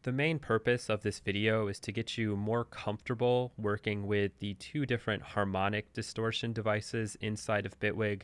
The main purpose of this video is to get you more comfortable working with the two different harmonic distortion devices inside of Bitwig.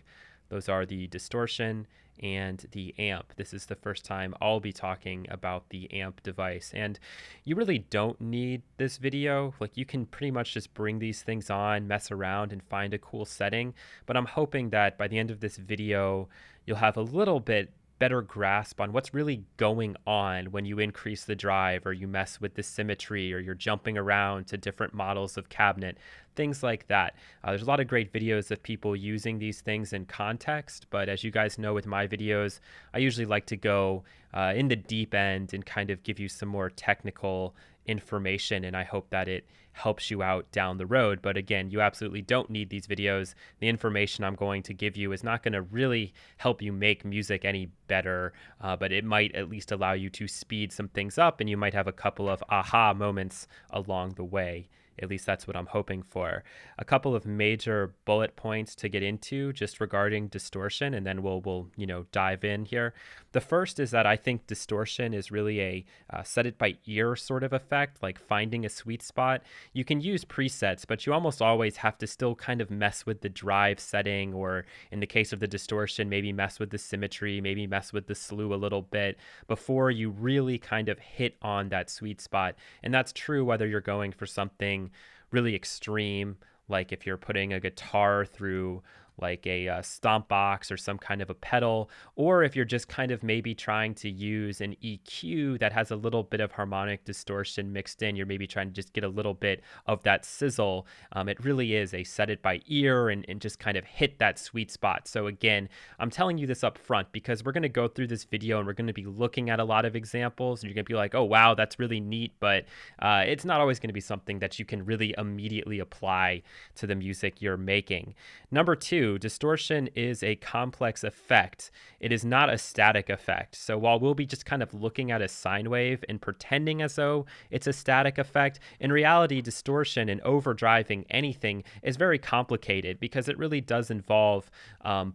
Those are the distortion and the amp. This is the first time I'll be talking about the amp device. And you really don't need this video. Like, you can pretty much just bring these things on, mess around, and find a cool setting. But I'm hoping that by the end of this video, you'll have a little bit better grasp on what's really going on when you increase the drive or you mess with the symmetry or you're jumping around to different models of cabinet, things like that. There's a lot of great videos of people using these things in context, but as you guys know with my videos, I usually like to go in the deep end and kind of give you some more technical information, and I hope that it helps you out down the road. But again, you absolutely don't need these videos. The information I'm going to give you is not going to really help you make music any better, but it might at least allow you to speed some things up, and you might have a couple of aha moments along the way. At least that's what I'm hoping for. A couple of major bullet points to get into just regarding distortion, and then we'll dive in here. The first is that I think distortion is really a set it by ear sort of effect, like finding a sweet spot. You can use presets, but you almost always have to still kind of mess with the drive setting, or in the case of the distortion, maybe mess with the symmetry, maybe mess with the slew a little bit before you really kind of hit on that sweet spot. And that's true whether you're going for something really extreme, like if you're putting a guitar through like a stomp box or some kind of a pedal, or if you're just kind of maybe trying to use an EQ that has a little bit of harmonic distortion mixed in. You're maybe trying to just get a little bit of that sizzle. It really is a set it by ear and just kind of hit that sweet spot. So again, I'm telling you this up front because we're going to go through this video and we're going to be looking at a lot of examples, and you're going to be like, oh wow, that's really neat, but it's not always going to be something that you can really immediately apply to the music you're making. Number two, distortion is a complex effect. It is not a static effect. So while we'll be just kind of looking at a sine wave and pretending as though it's a static effect, in reality, distortion and overdriving anything is very complicated because it really does involve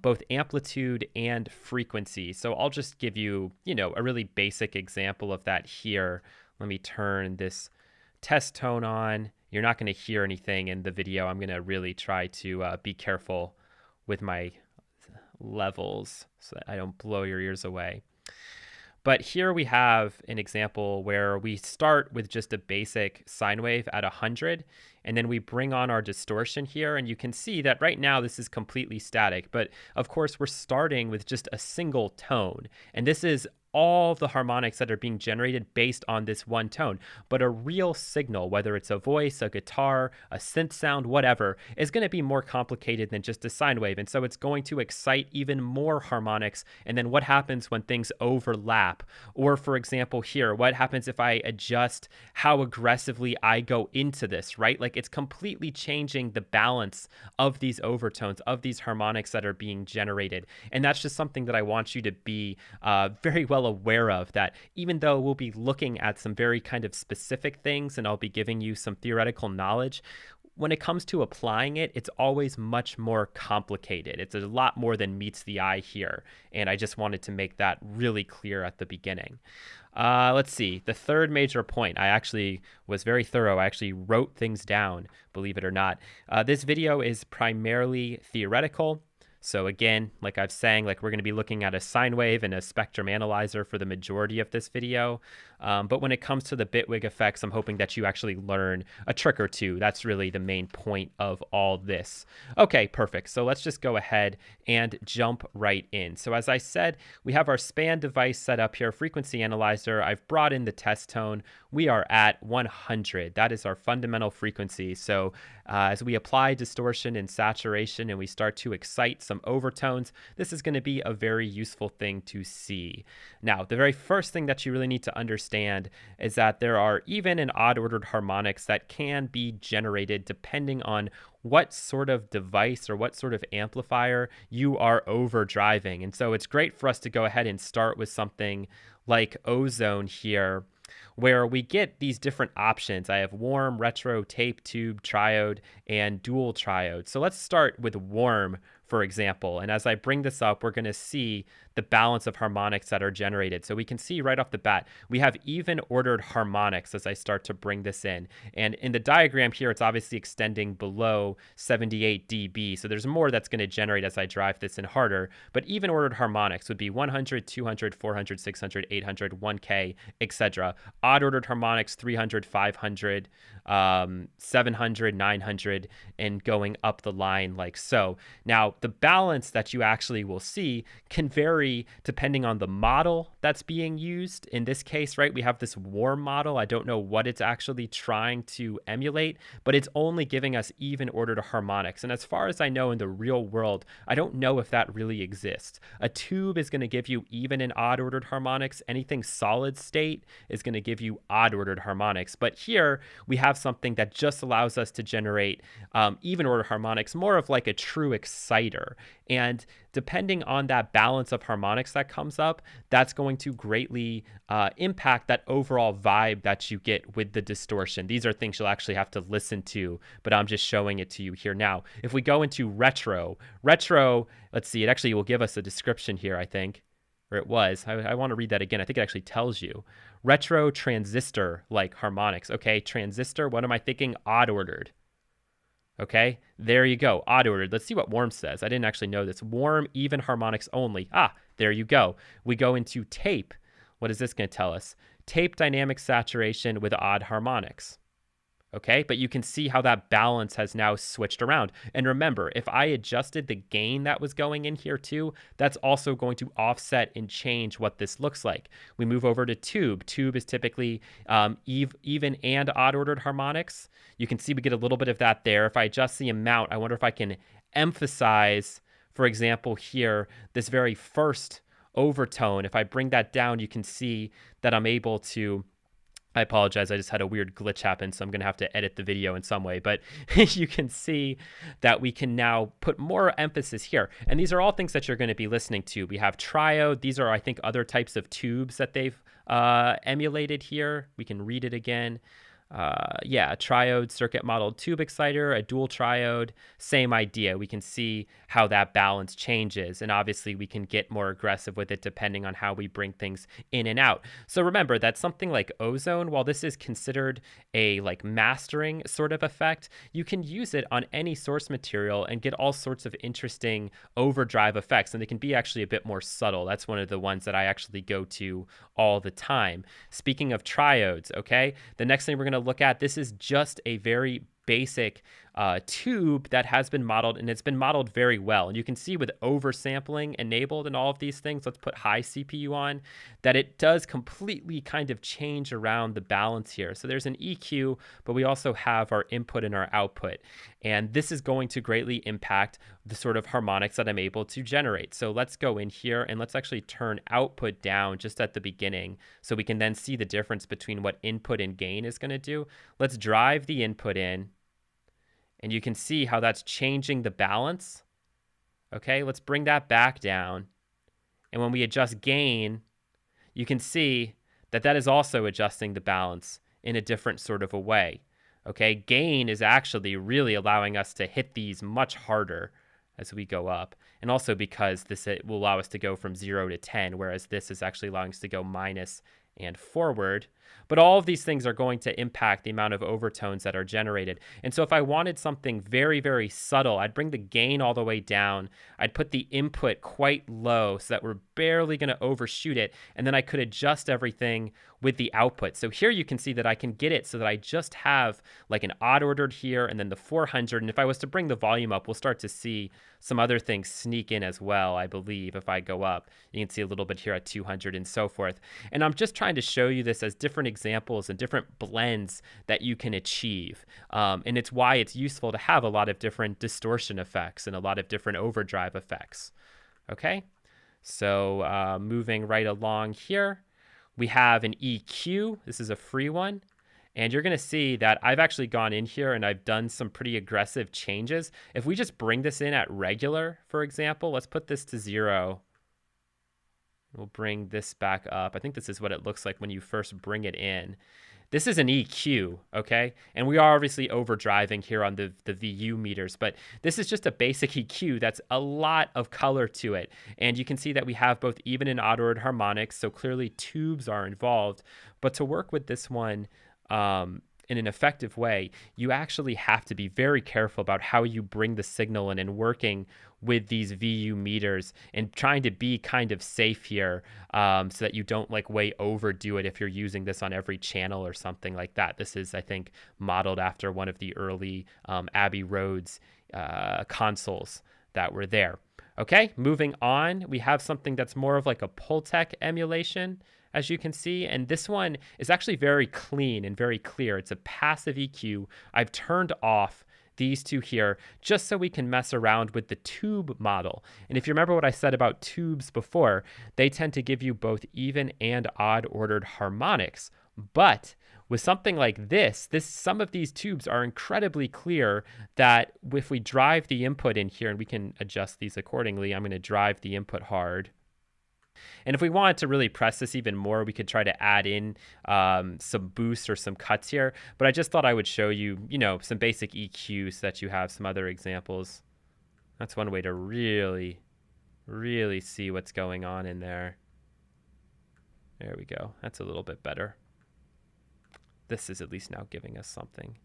both amplitude and frequency. So I'll just give you, a really basic example of that here. Let me turn this test tone on. You're not going to hear anything in the video. I'm going to really try to be careful with my levels so that I don't blow your ears away. But here we have an example where we start with just a basic sine wave at 100, and then we bring on our distortion here, and you can see that right now this is completely static. But of course, we're starting with just a single tone, and this is all the harmonics that are being generated based on this one tone. But a real signal, whether it's a voice, a guitar, a synth sound, whatever, is going to be more complicated than just a sine wave. And so it's going to excite even more harmonics. And then what happens when things overlap? Or for example, here, what happens if I adjust how aggressively I go into this, right? Like, it's completely changing the balance of these overtones, of these harmonics that are being generated. And that's just something that I want you to be very well aware of, that even though we'll be looking at some very kind of specific things and I'll be giving you some theoretical knowledge, when it comes to applying it, it's always much more complicated. It's a lot more than meets the eye here. And I just wanted to make that really clear at the beginning. Let's see. The third major point, I actually was very thorough. I actually wrote things down, believe it or not. This video is primarily theoretical. So again, like I've saying, like we're going to be looking at a sine wave and a spectrum analyzer for the majority of this video. But when it comes to the Bitwig effects, I'm hoping that you actually learn a trick or two. That's really the main point of all this. Okay, perfect. So let's just go ahead and jump right in. So as I said, we have our span device set up here, frequency analyzer. I've brought in the test tone. We are at 100. That is our fundamental frequency. So as we apply distortion and saturation and we start to excite some overtones, this is going to be a very useful thing to see. Now, the very first thing that you really need to understand is that there are even and odd ordered harmonics that can be generated depending on what sort of device or what sort of amplifier you are overdriving. And so it's great for us to go ahead and start with something like ozone here, where we get these different options. I have warm, retro, tape, tube, triode, and dual triode. So let's start with warm, for example. And as I bring this up, we're going to see the balance of harmonics that are generated. So we can see right off the bat, we have even ordered harmonics as I start to bring this in. And in the diagram here, it's obviously extending below 78 dB. So there's more that's going to generate as I drive this in harder. But even ordered harmonics would be 100, 200, 400, 600, 800, 1K, etc. Odd ordered harmonics, 300, 500, 700, 900, and going up the line like so. Now, the balance that you actually will see can vary depending on the model that's being used. In this case, right, we have this warm model. I don't know what it's actually trying to emulate, but it's only giving us even ordered harmonics. And as far as I know in the real world, I don't know if that really exists. A tube is going to give you even and odd ordered harmonics. Anything solid state is going to give you odd ordered harmonics. But here we have something that just allows us to generate even order harmonics, more of like a true exciter. And depending on that balance of harmonics that comes up, that's going to greatly impact that overall vibe that you get with the distortion. These are things you'll actually have to listen to, but I'm just showing it to you here now. If we go into retro, let's see, it actually will give us a description here, I think. Or it was. I want to read that again. I think it actually tells you. Retro transistor like harmonics. Okay, transistor, what am I thinking? Odd ordered. Okay, there you go, odd ordered. Let's see what warm says. I didn't actually know this. Warm, even harmonics only. Ah, there you go. We go into tape. What is this going to tell us? Tape dynamic saturation with odd harmonics. Okay, but you can see how that balance has now switched around. And remember, if I adjusted the gain that was going in here too, that's also going to offset and change what this looks like. We move over to tube. Tube is typically even and odd ordered harmonics. You can see we get a little bit of that there. If I adjust the amount, I wonder if I can emphasize, for example, here, this very first overtone. If I bring that down, you can see that I'm able to, I apologize, I just had a weird glitch happen, so I'm going to have to edit the video in some way. But you can see that we can now put more emphasis here. And these are all things that you're going to be listening to. We have triode. These are, I think, other types of tubes that they've emulated here. We can read it again. Yeah, a triode circuit modeled tube exciter, a dual triode, same idea. We can see how that balance changes, and obviously we can get more aggressive with it depending on how we bring things in and out. So remember that something like ozone, while this is considered a like mastering sort of effect, you can use it on any source material and get all sorts of interesting overdrive effects, and they can be actually a bit more subtle. That's one of the ones that I actually go to all the time. Speaking of triodes, okay, the next thing we're going to look at, this is just a very basic tube that has been modeled, and it's been modeled very well. And you can see with oversampling enabled and all of these things, let's put high CPU on, that it does completely kind of change around the balance here. So there's an EQ, but we also have our input and our output. And this is going to greatly impact the sort of harmonics that I'm able to generate. So let's go in here and let's actually turn output down just at the beginning so we can then see the difference between what input and gain is going to do. Let's drive the input in, and you can see how that's changing the balance. Okay, let's bring that back down. And when we adjust gain, you can see that that is also adjusting the balance in a different sort of a way. Okay, gain is actually really allowing us to hit these much harder as we go up. And also because this will allow us to go from 0 to 10, whereas this is actually allowing us to go minus and forward. But all of these things are going to impact the amount of overtones that are generated. And so if I wanted something very, very subtle, I'd bring the gain all the way down. I'd put the input quite low so that we're barely going to overshoot it. And then I could adjust everything with the output. So here you can see that I can get it so that I just have like an odd ordered here and then the 400. And if I was to bring the volume up, we'll start to see some other things sneak in as well, I believe. If I go up, you can see a little bit here at 200 and so forth. And I'm just trying to show you this as different examples and different blends that you can achieve. And it's why it's useful to have a lot of different distortion effects and a lot of different overdrive effects. Okay, so moving right along here, we have an EQ. This is a free one. And you're going to see that I've actually gone in here and I've done some pretty aggressive changes. If we just bring this in at regular, for example, let's put this to 0. We'll bring this back up. I think this is what it looks like when you first bring it in. This is an EQ, okay? And we are obviously overdriving here on the VU meters, but this is just a basic EQ that's a lot of color to it. And you can see that we have both even and odd ordered harmonics, so clearly tubes are involved. But to work with this one, in an effective way, you actually have to be very careful about how you bring the signal in and working with these VU meters and trying to be kind of safe here, so that you don't like way overdo it if you're using this on every channel or something like that. This is, I think, modeled after one of the early Abbey Roads consoles that were there. Okay, moving on, we have something that's more of like a Pultec emulation, as you can see, and this one is actually very clean and very clear. It's a passive EQ. I've turned off these two here just so we can mess around with the tube model. And if you remember what I said about tubes before, they tend to give you both even and odd ordered harmonics. But with something like this, some of these tubes are incredibly clear that if we drive the input in here, and we can adjust these accordingly, I'm going to drive the input hard. And if we wanted to really press this even more, we could try to add in some boosts or some cuts here. But I just thought I would show you, some basic EQ so that you have some other examples. That's one way to really, really see what's going on in there. There we go. That's a little bit better. This is at least now giving us something.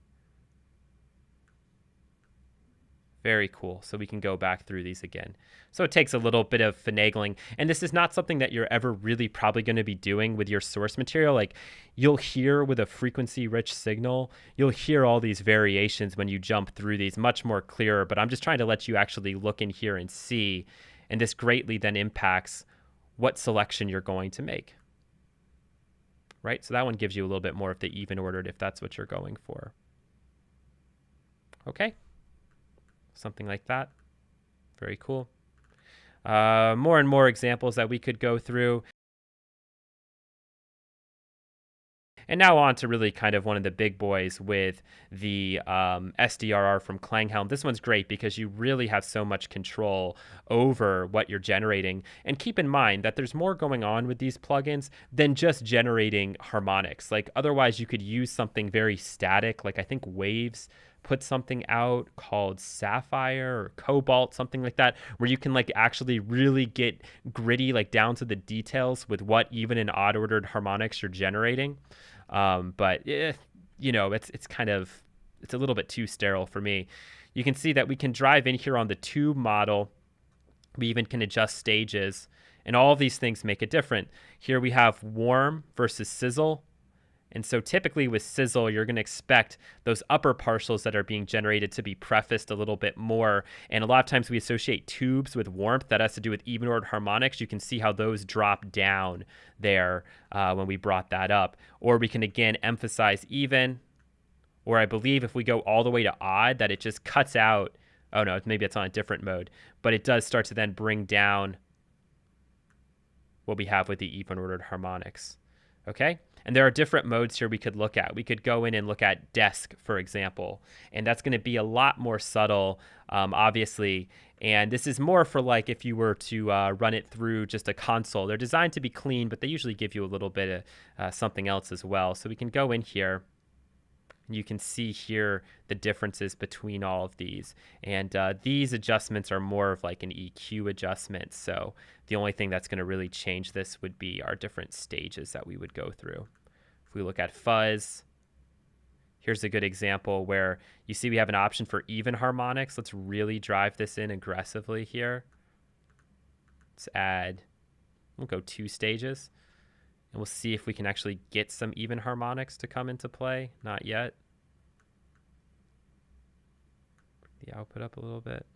Very cool. So we can go back through these again. So it takes a little bit of finagling. And this is not something that you're ever really probably going to be doing with your source material. Like you'll hear with a frequency rich signal, you'll hear all these variations when you jump through these much more clearer. But I'm just trying to let you actually look in here and see. And this greatly then impacts what selection you're going to make. Right? So that one gives you a little bit more of the even ordered if that's what you're going for. Okay. Something like that. Very cool. More and more examples that we could go through. And now on to really kind of one of the big boys with the SDRR from Klanghelm. This one's great because you really have so much control over what you're generating. And keep in mind that there's more going on with these plugins than just generating harmonics. Like otherwise you could use something very static, like I think Waves put something out called Sapphire or Cobalt, something like that, where you can like actually really get gritty, like down to the details with what even in odd ordered harmonics you're generating. But it's kind of, it's a little bit too sterile for me. You can see that we can drive in here on the tube model. We even can adjust stages, and all of these things make it different. Here we have warm versus sizzle. And so typically with sizzle, you're going to expect those upper partials that are being generated to be prefaced a little bit more. And a lot of times we associate tubes with warmth. That has to do with even ordered harmonics. You can see how those drop down there when we brought that up. Or we can again emphasize even, or I believe if we go all the way to odd, that it just cuts out. Oh no, maybe it's on a different mode. But it does start to then bring down what we have with the even ordered harmonics. Okay? And there are different modes here we could look at. We could go in and look at desk, for example, and that's going to be a lot more subtle, obviously. And this is more for like if you were to run it through just a console. They're designed to be clean, but they usually give you a little bit of something else as well. So we can go in here. You can see here the differences between all of these. And these adjustments are more of like an EQ adjustment. So the only thing that's going to really change this would be our different stages that we would go through. If we look at fuzz, here's a good example where you see we have an option for even harmonics. Let's really drive this in aggressively here. Let's add, we'll go 2 stages. And we'll see if we can actually get some even harmonics to come into play. Not yet. Bring the output up a little bit.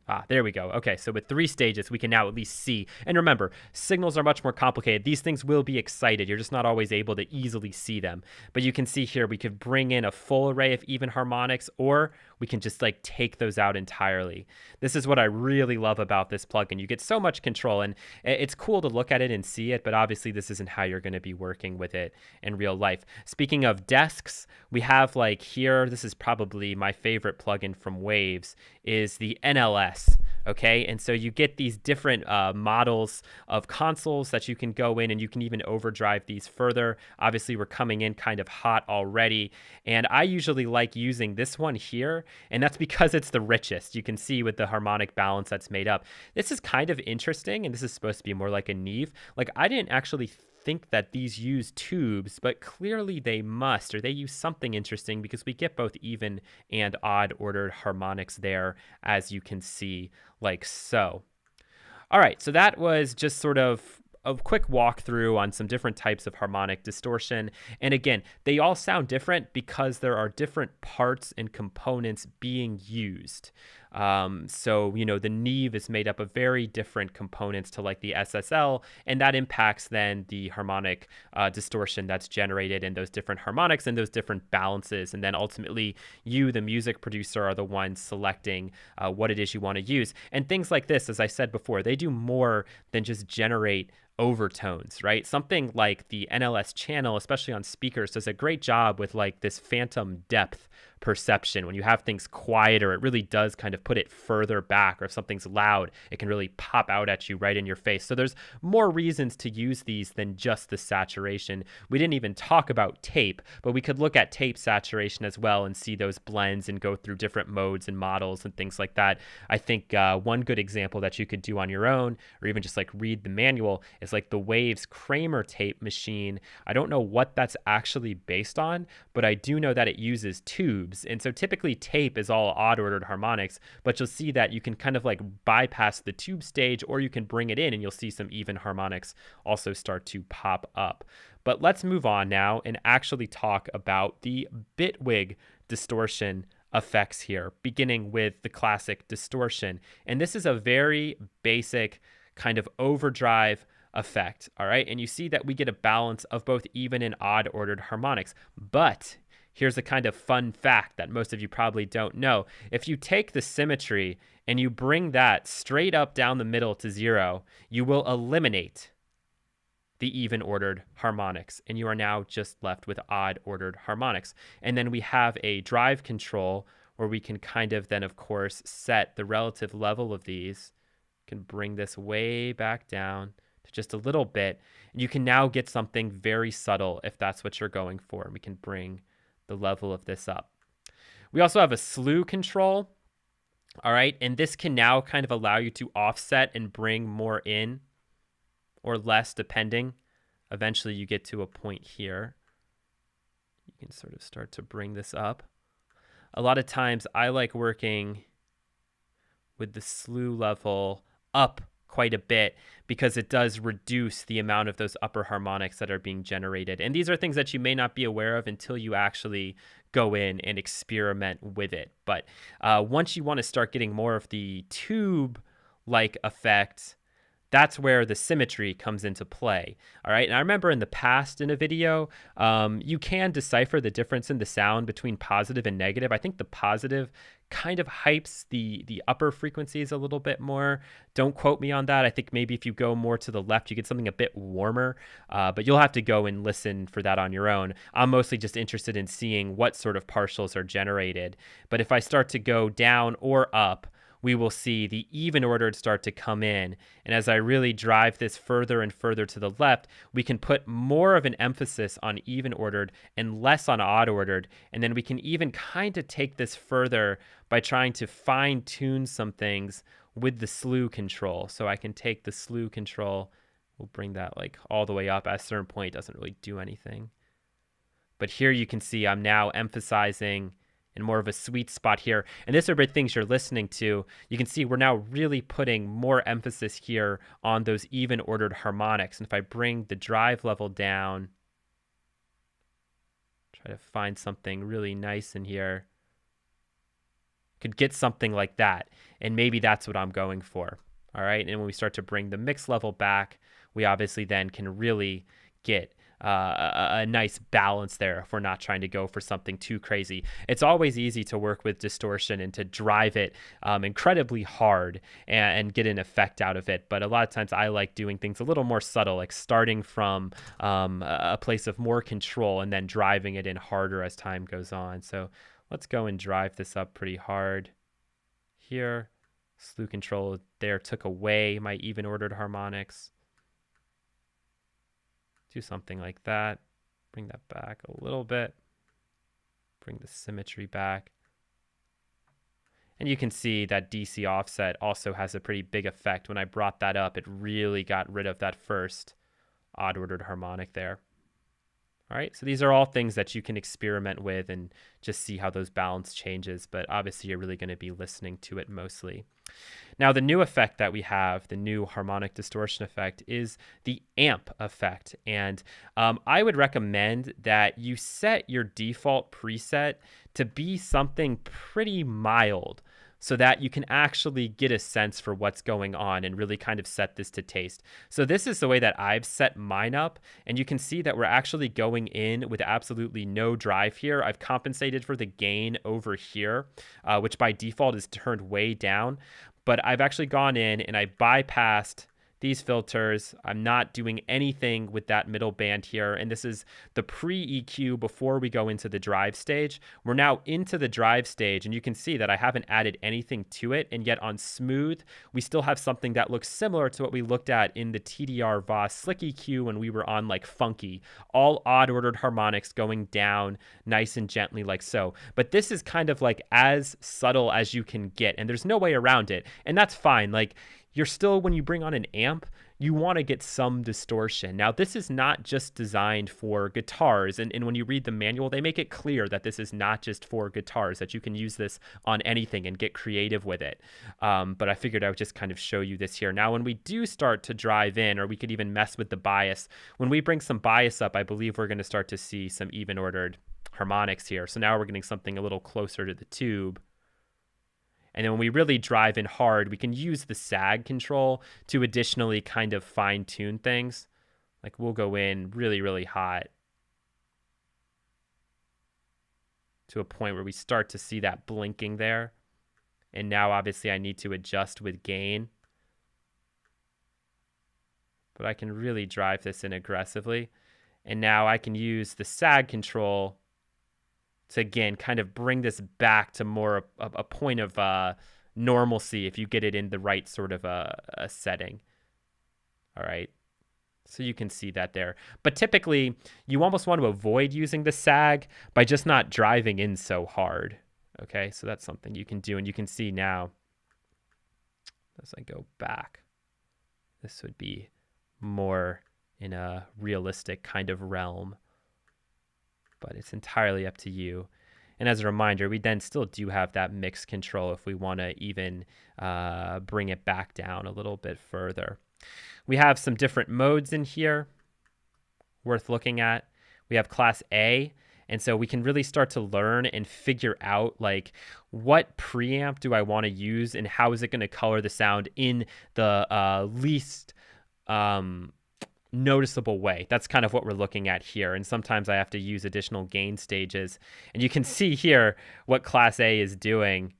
Ah, there we go. Okay, so with 3 stages, we can now at least see. And remember, signals are much more complicated. These things will be excited. You're just not always able to easily see them. But you can see here, we could bring in a full array of even harmonics, or we can just like take those out entirely. This is what I really love about this plugin. You get so much control, and it's cool to look at it and see it, but obviously this isn't how you're going to be working with it in real life. Speaking of desks, we have like here, this is probably my favorite plugin from Waves, is the NLS Okay, and so you get these different models of consoles that you can go in, and you can even overdrive these further. Obviously, we're coming in kind of hot already, and I usually like using this one here, and that's because it's the richest. You can see with the harmonic balance that's made up. This is kind of interesting, and this is supposed to be more like a Neve. Like, I didn't actually think that these use tubes, but clearly they must, or they use something interesting, because we get both even and odd ordered harmonics there, as you can see, like so. All right, so that was just sort of a quick walkthrough on some different types of harmonic distortion. And again, they all sound different because there are different parts and components being used. So, you know, the Neve is made up of very different components to like the SSL, and that impacts then the harmonic distortion that's generated in those different harmonics and those different balances. And then ultimately, you, the music producer, are the ones selecting what it is you want to use. And things like this, as I said before, they do more than just generate overtones, right? Something like the NLS channel, especially on speakers, does a great job with like this phantom depth perception. When you have things quieter, it really does kind of put it further back, or if something's loud, it can really pop out at you right in your face. So there's more reasons to use these than just the saturation. We didn't even talk about tape, but we could look at tape saturation as well and see those blends and go through different modes and models and things like that. I think one good example that you could do on your own, or even just like read the manual, is like the Waves Kramer tape machine. I don't know what that's actually based on, but I do know that it uses tubes. And so typically tape is all odd ordered harmonics, but you'll see that you can kind of like bypass the tube stage, or you can bring it in and you'll see some even harmonics also start to pop up. But let's move on now and actually talk about the Bitwig distortion effects here, beginning with the classic distortion. And this is a very basic kind of overdrive effect, all right? And you see that we get a balance of both even and odd ordered harmonics. But here's a kind of fun fact that most of you probably don't know. If you take the symmetry and you bring that straight up down the middle to 0, you will eliminate the even ordered harmonics, and you are now just left with odd ordered harmonics. And then we have a drive control where we can kind of then, of course, set the relative level of these. You can bring this way back down to just a little bit, and you can now get something very subtle if that's what you're going for. And we can bring the level of this up. We also have a slew control, all right? And this can now kind of allow you to offset and bring more in or less depending. Eventually you get to a point here. You can sort of start to bring this up. A lot of times I like working with the slew level up quite a bit, because it does reduce the amount of those upper harmonics that are being generated. And these are things that you may not be aware of until you actually go in and experiment with it. But once you want to start getting more of the tube-like effect, that's where the symmetry comes into play. All right. And I remember in the past in a video, you can decipher the difference in the sound between positive and negative. I think the positive kind of hypes the upper frequencies a little bit more. Don't quote me on that. I think maybe if you go more to the left, you get something a bit warmer, but you'll have to go and listen for that on your own. I'm mostly just interested in seeing what sort of partials are generated. But if I start to go down or up, we will see the even ordered start to come in. And as I really drive this further and further to the left, we can put more of an emphasis on even ordered and less on odd ordered. And then we can even kind of take this further by trying to fine tune some things with the slew control. So I can take the slew control, we'll bring that like all the way up. At a certain point, it doesn't really do anything. But here you can see I'm now emphasizing in more of a sweet spot here. And these are big things you're listening to. You can see we're now really putting more emphasis here on those even ordered harmonics. And if I bring the drive level down, try to find something really nice in here, could get something like that. And maybe that's what I'm going for. All right. And when we start to bring the mix level back, we obviously then can really get a nice balance there if we're not trying to go for something too crazy. It's always easy to work with distortion and to drive it incredibly hard and get an effect out of it. But a lot of times I like doing things a little more subtle, like starting from a place of more control and then driving it in harder as time goes on. So let's go and drive this up pretty hard here. Slew control there took away my even ordered harmonics. Do something like that. Bring that back a little bit. Bring the symmetry back. And you can see that DC offset also has a pretty big effect. When I brought that up, it really got rid of that first odd ordered harmonic there. All right, so these are all things that you can experiment with and just see how those balance changes, but obviously you're really going to be listening to it mostly. Now, the new effect that we have, the new harmonic distortion effect, is the amp effect. And I would recommend that you set your default preset to be something pretty mild, so that you can actually get a sense for what's going on and really kind of set this to taste. So this is the way that I've set mine up, and you can see that we're actually going in with absolutely no drive here. I've compensated for the gain over here, which by default is turned way down, but I've actually gone in and I bypassed these filters. I'm not doing anything with that middle band here. And this is the pre-EQ before we go into the drive stage. We're now into the drive stage, and you can see that I haven't added anything to it. And yet on smooth, we still have something that looks similar to what we looked at in the TDR Voss Slick EQ when we were on like funky, all odd ordered harmonics going down nice and gently like so. But this is kind of like as subtle as you can get, and there's no way around it. And that's fine. Like, you're still, when you bring on an amp, you want to get some distortion. Now, this is not just designed for guitars. And when you read the manual, they make it clear that this is not just for guitars, that you can use this on anything and get creative with it. But I figured I would just kind of show you this here. Now, when we do start to drive in, or we could even mess with the bias, when we bring some bias up, I believe we're going to start to see some even ordered harmonics here. So now we're getting something a little closer to the tube. And then when we really drive in hard, we can use the sag control to additionally kind of fine tune things. Like we'll go in really, really hot to a point where we start to see that blinking there. And now obviously I need to adjust with gain. But I can really drive this in aggressively. And now I can use the sag control to, again, kind of bring this back to more a point of normalcy if you get it in the right sort of a setting. All right. So you can see that there. But typically, you almost want to avoid using the sag by just not driving in so hard. Okay, so that's something you can do. And you can see now, as I go back, this would be more in a realistic kind of realm. But it's entirely up to you. And as a reminder, we then still do have that mix control if we want to even bring it back down a little bit further. We have some different modes in here worth looking at. We have class A, and so we can really start to learn and figure out like what preamp do I want to use and how is it going to color the sound in the least noticeable way. That's kind of what we're looking at here. And sometimes I have to use additional gain stages. And you can see here what class A is doing.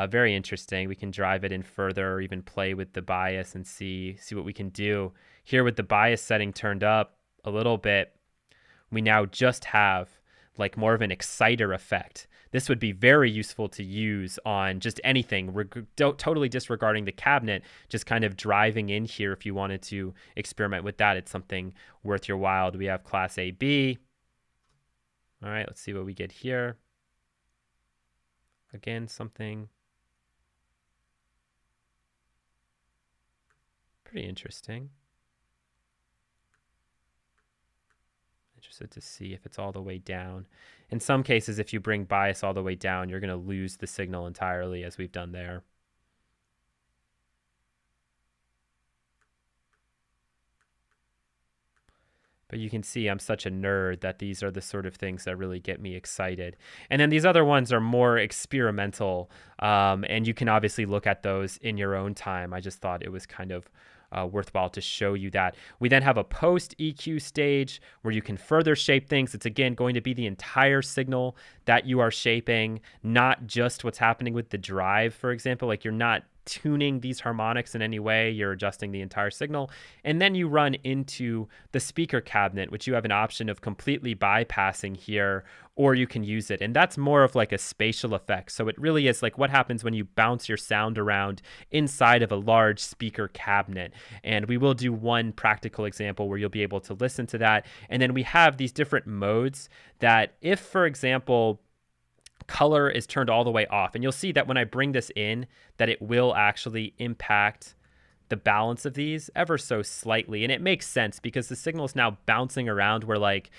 Very interesting. We can drive it in further or even play with the bias and see what we can do. Here with the bias setting turned up a little bit, we now just have like more of an exciter effect. This would be very useful to use on just anything, totally disregarding the cabinet, just kind of driving in here if you wanted to experiment with that. It's something worth your while. We have class AB. All right, let's see what we get here. Again, something pretty interesting. Interested to see if it's all the way down. In some cases, if you bring bias all the way down, you're going to lose the signal entirely, as we've done there. But you can see I'm such a nerd that these are the sort of things that really get me excited. And then these other ones are more experimental, and you can obviously look at those in your own time. I just thought it was kind of worthwhile to show you that. We then have a post EQ stage where you can further shape things. It's again going to be the entire signal that you are shaping, not just what's happening with the drive, for example. Like you're not tuning these harmonics in any way. You're adjusting the entire signal. And then you run into the speaker cabinet, which you have an option of completely bypassing here, or you can use it. And that's more of like a spatial effect. So it really is like what happens when you bounce your sound around inside of a large speaker cabinet. And we will do one practical example where you'll be able to listen to that. And then we have these different modes that if, for example, color is turned all the way off, and you'll see that when I bring this in, that it will actually impact the balance of these ever so slightly. And it makes sense because the signal is now bouncing around where like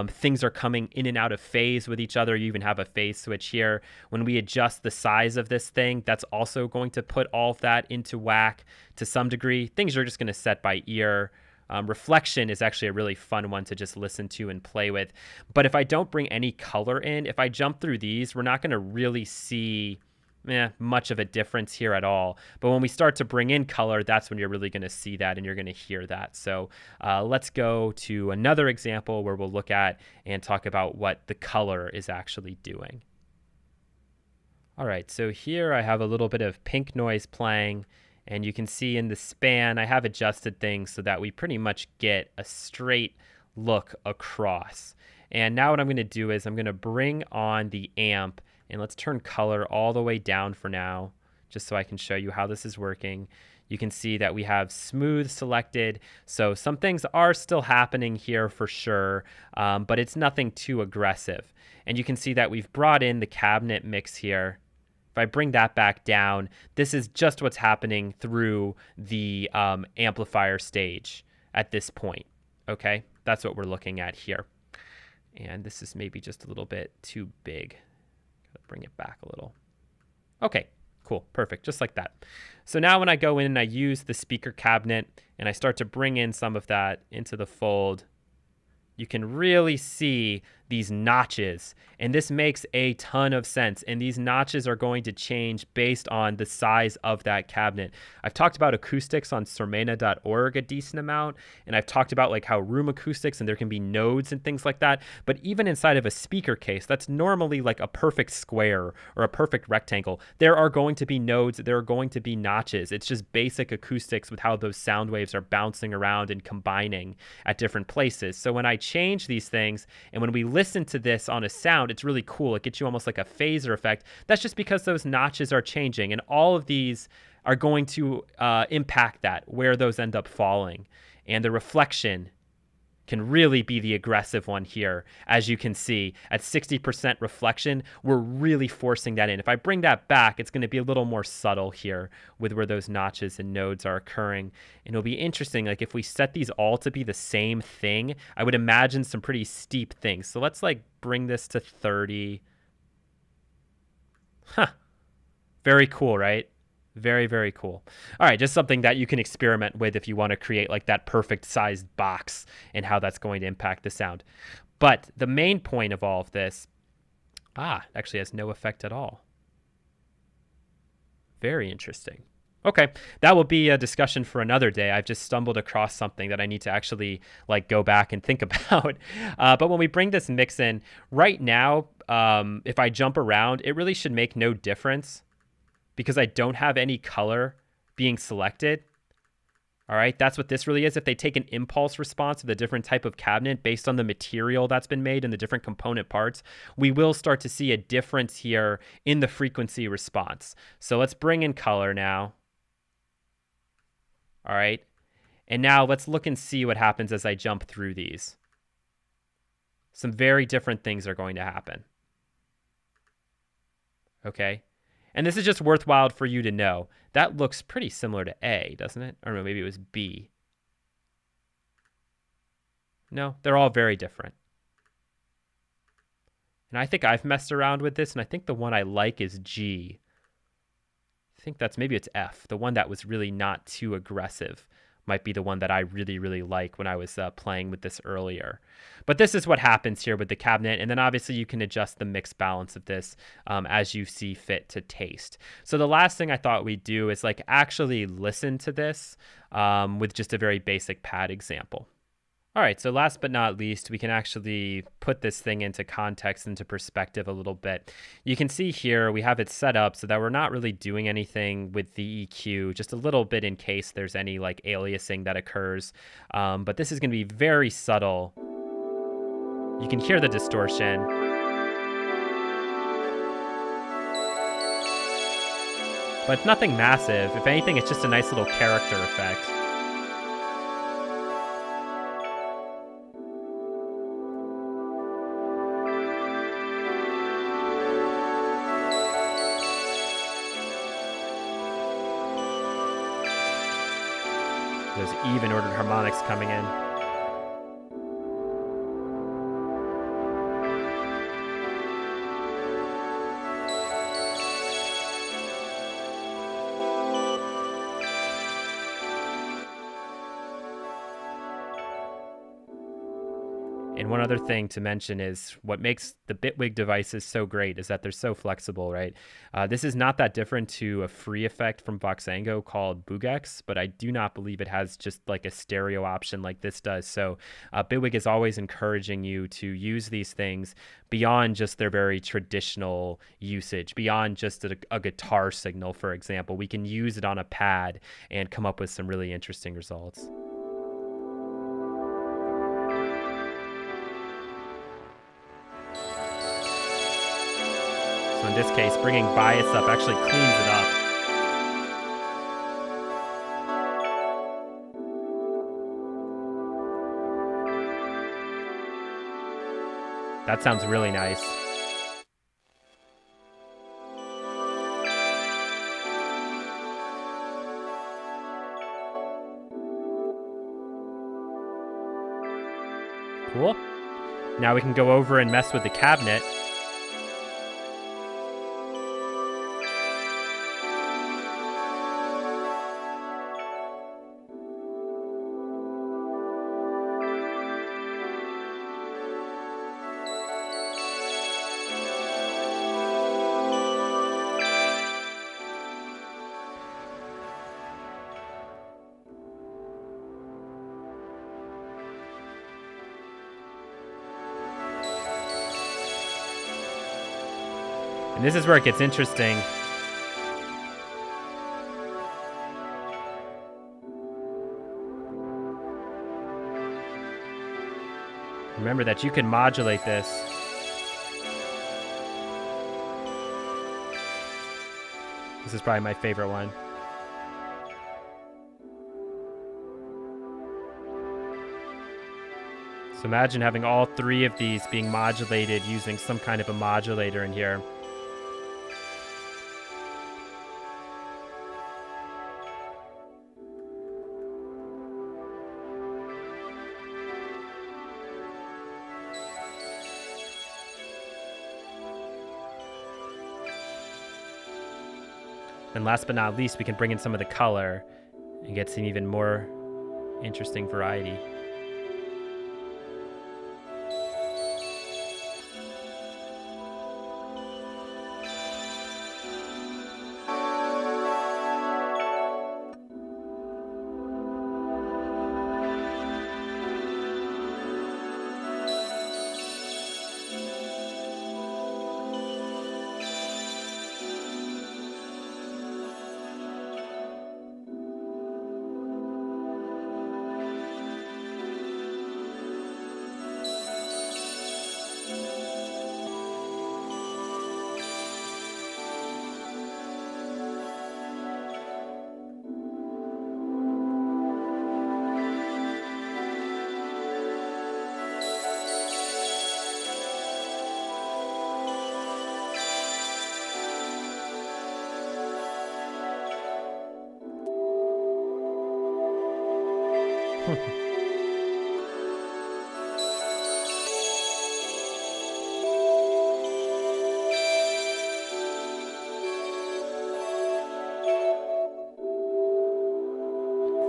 things are coming in and out of phase with each other. You even have a phase switch here. When we adjust the size of this thing, that's also going to put all of that into whack to some degree. Things are just going to set by ear. Reflection is actually a really fun one to just listen to and play with. But if I don't bring any color in, if I jump through these, we're not going to really see much of a difference here at all. But when we start to bring in color, that's when you're really going to see that and you're going to hear that. So let's go to another example where we'll look at and talk about what the color is actually doing. All right, so here I have a little bit of pink noise playing. And you can see in the span, I have adjusted things so that we pretty much get a straight look across. And now what I'm going to do is I'm going to bring on the amp, and let's turn color all the way down for now, just so I can show you how this is working. You can see that we have smooth selected. So some things are still happening here for sure, but it's nothing too aggressive. And you can see that we've brought in the cabinet mix here. If I bring that back down, this is just what's happening through the amplifier stage at this point, okay? That's what we're looking at here. And this is maybe just a little bit too big. Gotta bring it back a little. Okay, cool, perfect, just like that. So now when I go in and I use the speaker cabinet and I start to bring in some of that into the fold, you can really see these notches, and this makes a ton of sense. And these notches are going to change based on the size of that cabinet. I've talked about acoustics on sormena.org a decent amount, and I've talked about like how room acoustics and there can be nodes and things like that. But even inside of a speaker case, that's normally like a perfect square or a perfect rectangle. There are going to be nodes, there are going to be notches. It's just basic acoustics with how those sound waves are bouncing around and combining at different places. So when I change these things, and when we listen to this on a sound, it's really cool. It gets you almost like a phaser effect. That's just because those notches are changing, and all of these are going to impact that, where those end up falling. And the reflection can really be the aggressive one here. As you can see, at 60% reflection, we're really forcing that in. If I bring that back, it's going to be a little more subtle here with where those notches and nodes are occurring. And it'll be interesting, like if we set these all to be the same thing, I would imagine some pretty steep things. So let's like bring this to 30. Very cool, right? Very, very cool. All right, just something that you can experiment with if you want to create like that perfect sized box and how that's going to impact the sound. But the main point of all of this, actually has no effect at all. Very interesting. Okay, that will be a discussion for another day. I've just stumbled across something that I need to actually like go back and think about. But when we bring this mix in, right now, if I jump around, it really should make no difference, because I don't have any color being selected. All right, that's what this really is. If they take an impulse response with a different type of cabinet based on the material that's been made and the different component parts, we will start to see a difference here in the frequency response. So let's bring in color now. All right, and now let's look and see what happens as I jump through these. Some very different things are going to happen. Okay. And this is just worthwhile for you to know. That looks pretty similar to A, doesn't it? Or maybe it was B. No, they're all very different. And I think I've messed around with this, and I think the one I like is G. I think maybe it's F. The one that was really not too aggressive might be the one that I really, really like when I was playing with this earlier. But this is what happens here with the cabinet. And then obviously you can adjust the mix balance of this as you see fit to taste. So the last thing I thought we'd do is like actually listen to this with just a very basic pad example. All right, so last but not least, we can actually put this thing into context, into perspective a little bit. You can see here we have it set up so that we're not really doing anything with the EQ, just a little bit in case there's any like aliasing that occurs. But this is going to be very subtle. You can hear the distortion. But it's nothing massive. If anything, it's just a nice little character effect. Those even ordered harmonics coming in. And one other thing to mention is what makes the Bitwig devices so great is that they're so flexible, right? This is not that different to a free effect from Voxengo called Boogex, but I do not believe it has just like a stereo option like this does. So Bitwig is always encouraging you to use these things beyond just their very traditional usage, beyond just a guitar signal, for example. We can use it on a pad and come up with some really interesting results. So in this case, bringing bias up actually cleans it up. That sounds really nice. Cool. Now we can go over and mess with the cabinet. And this is where it gets interesting. Remember that you can modulate this. This is probably my favorite one. So imagine having all three of these being modulated using some kind of a modulator in here. And last but not least, we can bring in some of the color and get some even more interesting variety.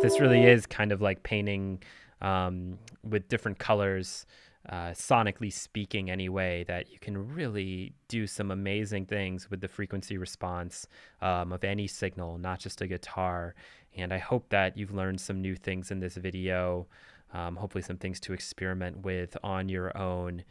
This really is kind of like painting with different colors, sonically speaking anyway, that you can really do some amazing things with the frequency response of any signal, not just a guitar. And I hope that you've learned some new things in this video. hopefully some things to experiment with on your own.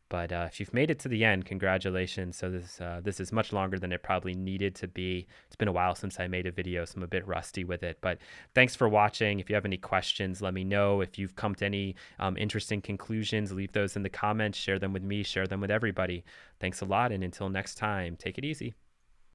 But if you've made it to the end, congratulations. So this is much longer than it probably needed to be. It's been a while since I made a video, so I'm a bit rusty with it. But thanks for watching. If you have any questions, let me know. If you've come to any interesting conclusions, leave those in the comments. Share them with me. Share them with everybody. Thanks a lot. And until next time, take it easy.